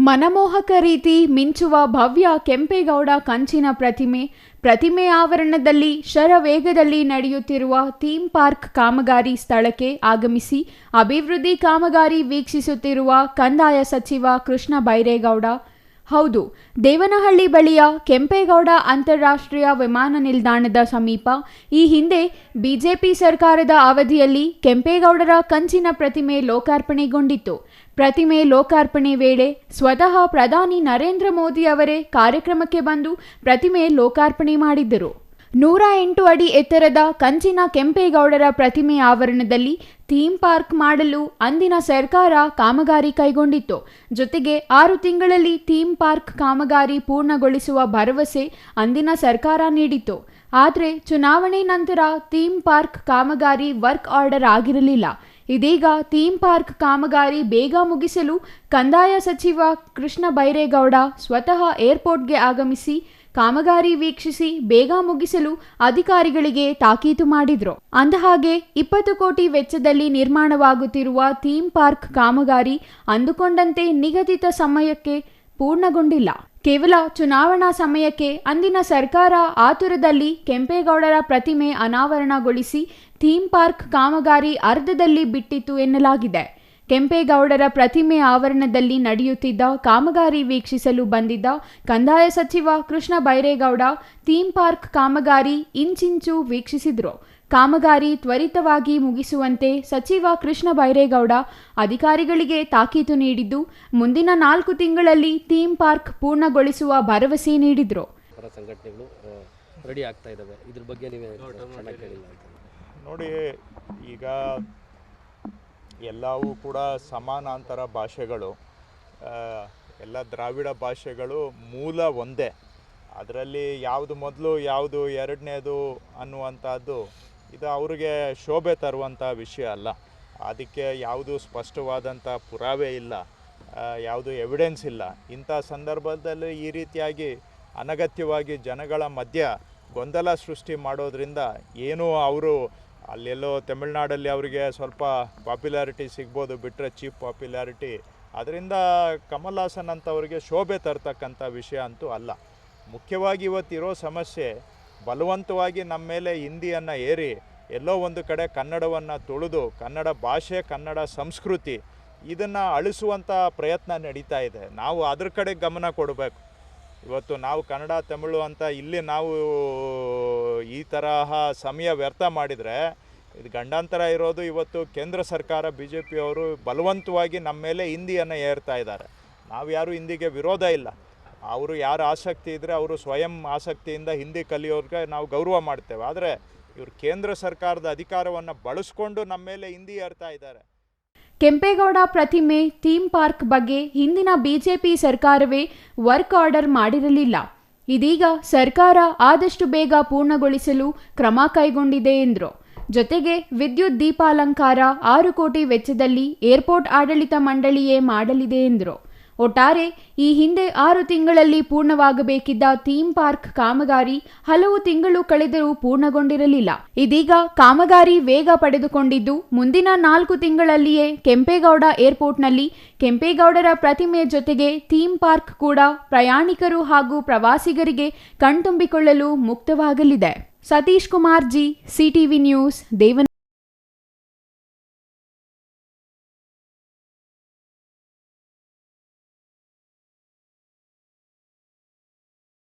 ಮನಮೋಹಕ ರೀತಿ ಮಿಂಚುವ ಭವ್ಯ ಕೆಂಪೇಗೌಡ ಕಂಚಿನ ಪ್ರತಿಮೆ ಆವರಣದಲ್ಲಿ ಶರವೇಗದಲ್ಲಿ ನಡೆಯುತ್ತಿರುವ ಥೀಮ್ ಪಾರ್ಕ್ ಕಾಮಗಾರಿ ಸ್ಥಳಕ್ಕೆ ಆಗಮಿಸಿ ಅಭಿವೃದ್ಧಿ ಕಾಮಗಾರಿ ವೀಕ್ಷಿಸುತ್ತಿರುವ ಕಂದಾಯ ಸಚಿವ ಕೃಷ್ಣ ಬೈರೇಗೌಡ. ಹೌದು, ದೇವನಹಳ್ಳಿ ಬಳಿಯ ಕೆಂಪೇಗೌಡ ಅಂತಾರಾಷ್ಟ್ರೀಯ ವಿಮಾನ ನಿಲ್ದಾಣದ ಸಮೀಪ ಈ ಹಿಂದೆ ಬಿಜೆಪಿ ಸರ್ಕಾರದ ಅವಧಿಯಲ್ಲಿ ಕೆಂಪೇಗೌಡರ ಕಂಚಿನ ಪ್ರತಿಮೆ ಲೋಕಾರ್ಪಣೆಗೊಂಡಿತ್ತು. ಪ್ರತಿಮೆ ಲೋಕಾರ್ಪಣೆ ವೇಳೆ ಸ್ವತಃ ಪ್ರಧಾನಿ ನರೇಂದ್ರ ಮೋದಿ ಅವರೇ ಕಾರ್ಯಕ್ರಮಕ್ಕೆ ಬಂದು ಪ್ರತಿಮೆ ಲೋಕಾರ್ಪಣೆ ಮಾಡಿದ್ದರು. 108 ಅಡಿ ಎತ್ತರದ ಕಂಚಿನ ಕೆಂಪೇಗೌಡರ ಪ್ರತಿಮೆ ಆವರಣದಲ್ಲಿ ಥೀಮ್ ಪಾರ್ಕ್ ಮಾಡಲು ಅಂದಿನ ಸರ್ಕಾರ ಕಾಮಗಾರಿ ಕೈಗೊಂಡಿತ್ತು. ಜೊತೆಗೆ 6 ತಿಂಗಳಲ್ಲಿ ಥೀಮ್ ಪಾರ್ಕ್ ಕಾಮಗಾರಿ ಪೂರ್ಣಗೊಳಿಸುವ ಭರವಸೆ ಅಂದಿನ ಸರ್ಕಾರ ನೀಡಿತ್ತು. ಆದರೆ ಚುನಾವಣೆ ನಂತರ ಥೀಮ್ ಪಾರ್ಕ್ ಕಾಮಗಾರಿ ವರ್ಕ್ ಆರ್ಡರ್ ಆಗಿರಲಿಲ್ಲ. ಇದೀಗ ಥೀಮ್ ಪಾರ್ಕ್ ಕಾಮಗಾರಿ ಬೇಗ ಮುಗಿಸಲು ಕಂದಾಯ ಸಚಿವ ಕೃಷ್ಣ ಬೈರೇಗೌಡ ಸ್ವತಃ ಏರ್ಪೋರ್ಟ್ಗೆ ಆಗಮಿಸಿ ಕಾಮಗಾರಿ ವೀಕ್ಷಿಸಿ ಬೇಗ ಮುಗಿಸಲು ಅಧಿಕಾರಿಗಳಿಗೆ ತಾಕೀತು ಮಾಡಿದ್ರು. ಅಂದಹಾಗೆ 20 ಕೋಟಿ ವೆಚ್ಚದಲ್ಲಿ ನಿರ್ಮಾಣವಾಗುತ್ತಿರುವ ಥೀಮ್ ಪಾರ್ಕ್ ಕಾಮಗಾರಿ ಅಂದುಕೊಂಡಂತೆ ನಿಗದಿತ ಸಮಯಕ್ಕೆ ಪೂರ್ಣಗೊಂಡಿಲ್ಲ. ಕೇವಲ ಚುನಾವಣಾ ಸಮಯಕ್ಕೆ ಅಂದಿನ ಸರ್ಕಾರ ಆತುರದಲ್ಲಿ ಕೆಂಪೇಗೌಡರ ಪ್ರತಿಮೆ ಅನಾವರಣಗೊಳಿಸಿ ಥೀಮ್ ಪಾರ್ಕ್ ಕಾಮಗಾರಿ ಅರ್ಧದಲ್ಲಿ ಬಿಟ್ಟಿತ್ತು ಎನ್ನಲಾಗಿದೆ. ಕೆಂಪೇಗೌಡರ ಪ್ರತಿಮೆ ಆವರಣದಲ್ಲಿ ನಡೆಯುತ್ತಿದ್ದ ಕಾಮಗಾರಿ ವೀಕ್ಷಿಸಲು ಬಂದಿದ್ದ ಕಂದಾಯ ಸಚಿವ ಕೃಷ್ಣ ಬೈರೇಗೌಡ ಥೀಮ್ ಪಾರ್ಕ್ ಕಾಮಗಾರಿ ಇಂಚಿಂಚು ವೀಕ್ಷಿಸಿದ್ರು. ಕಾಮಗಾರಿ ತ್ವರಿತವಾಗಿ ಮುಗಿಸುವಂತೆ ಸಚಿವ ಕೃಷ್ಣ ಬೈರೇಗೌಡ ಅಧಿಕಾರಿಗಳಿಗೆ ತಾಕೀತು ನೀಡಿದ್ದು, ಮುಂದಿನ 4 ತಿಂಗಳಲ್ಲಿ ಥೀಮ್ ಪಾರ್ಕ್ ಪೂರ್ಣಗೊಳಿಸುವ ಭರವಸೆ ನೀಡಿದ್ರು. ಸಂಘಟನೆಗಳು ರೆಡಿ ಆಗ್ತಾ ಇದ್ದಾವೆ. ಇದ್ರ ಬಗ್ಗೆ ನೋಡಿ, ಈಗ ಎಲ್ಲವೂ ಕೂಡ ಸಮಾನಾಂತರ ಭಾಷೆಗಳು, ಎಲ್ಲ ದ್ರಾವಿಡ ಭಾಷೆಗಳು ಮೂಲ ಒಂದೇ. ಅದರಲ್ಲಿ ಯಾವುದು ಮೊದಲು ಯಾವುದು ಎರಡನೇದು ಅನ್ನುವಂಥದ್ದು ಇದು ಅವ್ರಿಗೆ ಶೋಭೆ ತರುವಂಥ ವಿಷಯ ಅಲ್ಲ. ಅದಕ್ಕೆ ಯಾವುದು ಸ್ಪಷ್ಟವಾದಂಥ ಪುರಾವೆ ಇಲ್ಲ, ಯಾವುದು ಎವಿಡೆನ್ಸ್ ಇಲ್ಲ. ಇಂಥ ಸಂದರ್ಭದಲ್ಲಿ ಈ ರೀತಿಯಾಗಿ ಅನಗತ್ಯವಾಗಿ ಜನಗಳ ಮಧ್ಯ ಗೊಂದಲ ಸೃಷ್ಟಿ ಮಾಡೋದ್ರಿಂದ ಏನು ಅವರು ಅಲ್ಲೆಲ್ಲೋ ತಮಿಳ್ನಾಡಲ್ಲಿ ಅವರಿಗೆ ಸ್ವಲ್ಪ ಪಾಪ್ಯುಲಾರಿಟಿ ಸಿಗ್ಬೋದು ಬಿಟ್ಟರೆ ಚೀಪ್ ಪಾಪ್ಯುಲಾರಿಟಿ, ಅದರಿಂದ ಕಮಲ್ ಹಾಸನ್ ಅಂತವರಿಗೆ ಶೋಭೆ ತರ್ತಕ್ಕಂಥ ವಿಷಯ ಅಂತೂ ಅಲ್ಲ. ಮುಖ್ಯವಾಗಿ ಇವತ್ತಿರೋ ಸಮಸ್ಯೆ ಬಲವಂತವಾಗಿ ನಮ್ಮ ಮೇಲೆ ಹಿಂದಿಯನ್ನು ಏರಿ ಎಲ್ಲೋ ಒಂದು ಕಡೆ ಕನ್ನಡವನ್ನು ತುಳಿದು ಕನ್ನಡ ಭಾಷೆ ಕನ್ನಡ ಸಂಸ್ಕೃತಿ ಇದನ್ನು ಅಳಿಸುವಂಥ ಪ್ರಯತ್ನ ನಡೀತಾ ಇದೆ. ನಾವು ಅದ್ರ ಕಡೆ ಗಮನ ಕೊಡಬೇಕು. ಇವತ್ತು ನಾವು ಕನ್ನಡ ತಮಿಳು ಅಂತ ಇಲ್ಲಿ ನಾವು ಈ ತರಹ ಸಮಯ ವ್ಯರ್ಥ ಮಾಡಿದರೆ ಇದು ಗಂಡಾಂತರ ಇರೋದು. ಇವತ್ತು ಕೇಂದ್ರ ಸರ್ಕಾರ BJP ಅವರು ಬಲವಂತವಾಗಿ ನಮ್ಮ ಮೇಲೆ ಹಿಂದಿಯನ್ನು ಏರ್ತಾ ಇದ್ದಾರೆ. ನಾವು ಯಾರು ಹಿಂದಿಗೆ ವಿರೋಧ ಇಲ್ಲ. ಅವರು ಯಾರು ಆಸಕ್ತಿ ಇದ್ದರೆ ಅವರು ಸ್ವಯಂ ಆಸಕ್ತಿಯಿಂದ ಹಿಂದಿ ಕಲಿಯೋರಿಗೆ ನಾವು ಗೌರವ ಮಾಡ್ತೇವೆ. ಆದರೆ ಇವರು ಕೇಂದ್ರ ಸರ್ಕಾರದ ಅಧಿಕಾರವನ್ನು ಬಳಸ್ಕೊಂಡು ನಮ್ಮ ಮೇಲೆ ಹಿಂದಿ ಏರ್ತಾ ಇದ್ದಾರೆ. ಕೆಂಪೇಗೌಡ ಪ್ರತಿಮೆ ಥೀಮ್ ಪಾರ್ಕ್ ಬಗ್ಗೆ ಹಿಂದಿನ ಬಿಜೆಪಿ ಸರ್ಕಾರವೇ ವರ್ಕ್ ಆರ್ಡರ್ ಮಾಡಿರಲಿಲ್ಲ. ಇದೀಗ ಸರ್ಕಾರ ಆದಷ್ಟು ಬೇಗ ಪೂರ್ಣಗೊಳಿಸಲು ಕ್ರಮ ಕೈಗೊಂಡಿದೆ ಎಂದರು. ಜೊತೆಗೆ ವಿದ್ಯುತ್ ದೀಪಾಲಂಕಾರ 6 ಕೋಟಿ ವೆಚ್ಚದಲ್ಲಿ ಏರ್ಪೋರ್ಟ್ ಆಡಳಿತ ಮಂಡಳಿಯೇ ಮಾಡಲಿದೆ ಎಂದರು. ಒಟ್ಟಾರೆ ಈ ಹಿಂದೆ 6 ತಿಂಗಳಲ್ಲಿ ಪೂರ್ಣವಾಗಬೇಕಿದ್ದ ಥೀಮ್ ಪಾರ್ಕ್ ಕಾಮಗಾರಿ ಹಲವು ತಿಂಗಳು ಕಳೆದರೂ ಪೂರ್ಣಗೊಂಡಿರಲಿಲ್ಲ. ಇದೀಗ ಕಾಮಗಾರಿ ವೇಗ ಪಡೆದುಕೊಂಡಿದ್ದು, ಮುಂದಿನ 4 ತಿಂಗಳಲ್ಲಿಯೇ ಕೆಂಪೇಗೌಡ ಏರ್ಪೋರ್ಟ್ನಲ್ಲಿ ಕೆಂಪೇಗೌಡರ ಪ್ರತಿಮೆ ಜೊತೆಗೆ ಥೀಮ್ ಪಾರ್ಕ್ ಕೂಡ ಪ್ರಯಾಣಿಕರು ಹಾಗೂ ಪ್ರವಾಸಿಗರಿಗೆ ಕಣ್ತುಂಬಿಕೊಳ್ಳಲು ಮುಕ್ತವಾಗಲಿದೆ. Satish Kumar ji, CTV news, Devanahalli.